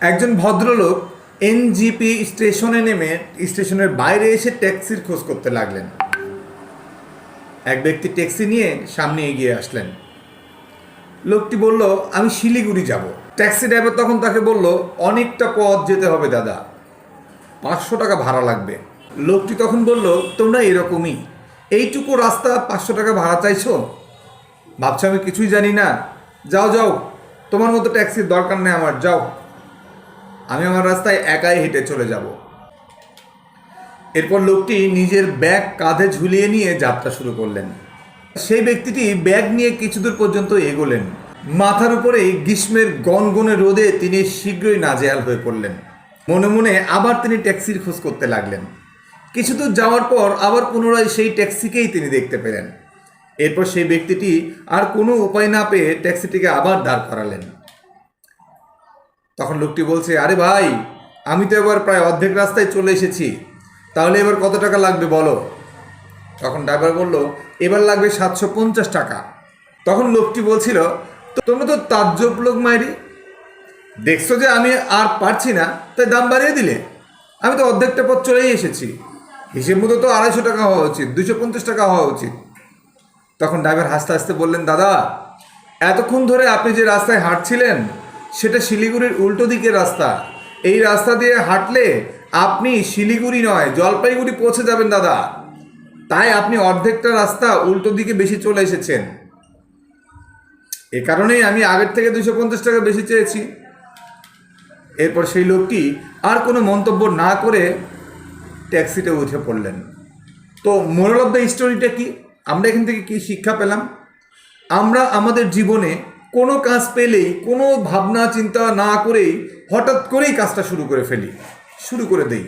একজন ভদ্রলোক এনজিপি স্টেশনে নেমে স্টেশনের বাইরে এসে ট্যাক্সির খোঁজ করতে লাগলেন। এক ব্যক্তি ট্যাক্সি নিয়ে সামনে এগিয়ে আসলেন। লোকটি বলল, আমি শিলিগুড়ি যাব। ট্যাক্সি ড্রাইভার তখন তাকে বলল, অনেকটা পথ যেতে হবে দাদা, 500 টাকা ভাড়া লাগবে। লোকটি তখন বলল, তোমরা এরকমই, এইটুকু রাস্তা 500 টাকা ভাড়া চাইছো? ভাবছো আমি কিছুই জানি না? যাও যাও, তোমার মতো ট্যাক্সির দরকার নেই আমার, যাও, আমি আমার রাস্তায় একাই হেঁটে চলে যাব। এরপর লোকটি নিজের ব্যাগ কাঁধে ঝুলিয়ে নিয়ে যাত্রা শুরু করলেন। সেই ব্যক্তিটি ব্যাগ নিয়ে কিছু দূর পর্যন্ত এগোলেন। মাথার উপরে গ্রীষ্মের গনগনে রোদে তিনি শীঘ্রই নাজেহাল হয়ে পড়লেন। মনে মনে আবার তিনি ট্যাক্সির খোঁজ করতে লাগলেন। কিছু দূর যাওয়ার পর আবার পুনরায় সেই ট্যাক্সিকেই তিনি দেখতে পেলেন। এরপর সেই ব্যক্তিটি আর কোনো উপায় না পেয়ে ট্যাক্সিটিকে আবার দাঁড় করালেন। তখন লোকটি বলছে, আরে ভাই, আমি তো এবার প্রায় অর্ধেক রাস্তায় চলে এসেছি, তাহলে এবার কত টাকা লাগবে বলো? তখন ড্রাইভার বলল, এবার লাগবে 750 টাকা। তখন লোকটি বলছিল, তোমরা তো তাজ্জব লোক মাইরি, দেখছো যে আমি আর পারছি না, তাই দাম বাড়িয়ে দিলে? আমি তো অর্ধেকটা পথ চলেই এসেছি, হিসেব মতো তো 250 টাকা হওয়া উচিত, 250 টাকা হওয়া উচিত। তখন ড্রাইভার হাসতে হাসতে বললেন, দাদা, এতক্ষণ ধরে আপনি যে রাস্তায় হাঁটছিলেন সেটা শিলিগুড়ির উল্টো দিকের রাস্তা। এই রাস্তা দিয়ে হাঁটলে আপনি শিলিগুড়ি নয়, জলপাইগুড়ি পৌঁছে যাবেন দাদা, তাই আপনি অর্ধেকটা রাস্তা উল্টো দিকে বেশি চলে এসেছেন। এ কারণেই আমি আগের থেকে 250 টাকা বেশি চেয়েছি। এরপর সেই লোকটি আর কোনো মন্তব্য না করে ট্যাক্সিতে উঠে পড়লেন। তো মোরাল অফ দ্য স্টোরিটা কি? আমরা এখান থেকে কি শিক্ষা পেলাম? আমরা আমাদের জীবনে কোনো কাজ পেলেই কোনো ভাবনা চিন্তা না করেই হঠাৎ করেই কাজটা শুরু করে দেই।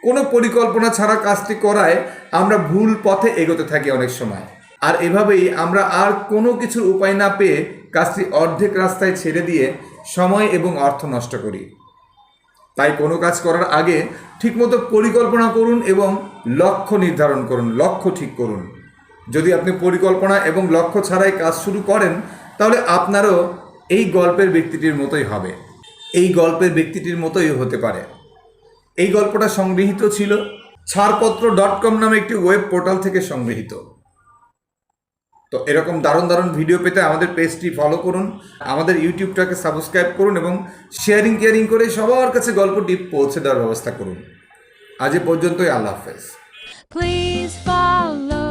কোনো পরিকল্পনা ছাড়া কাজটি করায় আমরা ভুল পথে এগোতে থাকি অনেক সময়। আর এভাবেই আমরা আর কোনো কিছুর উপায় না পেয়ে কাজটি অর্ধেক রাস্তায় ছেড়ে দিয়ে সময় এবং অর্থ নষ্ট করি। তাই কোনো কাজ করার আগে ঠিকমতো পরিকল্পনা করুন এবং লক্ষ্য নির্ধারণ করুন, লক্ষ্য ঠিক করুন। যদি আপনি পরিকল্পনা এবং লক্ষ্য ছাড়াই কাজ শুরু করেন, তাহলে আপনারও এই গল্পের ব্যক্তিটির মতোই হবে, এই গল্পের ব্যক্তিটির মতোই হতে পারে। এই গল্পটা সংগৃহীত ছিল ছাড়পত্র.com নামে একটি ওয়েব পোর্টাল থেকে সংগৃহীত। তো এরকম দারুণ দারুণ ভিডিও পেতে আমাদের পেজটি ফলো করুন, আমাদের ইউটিউবটাকে সাবস্ক্রাইব করুন এবং কেয়ারিং করে সবার কাছে গল্পটি পৌঁছে দেওয়ার ব্যবস্থা করুন। আজ এ পর্যন্তই, আল্লাহ হাফেজ। Please follow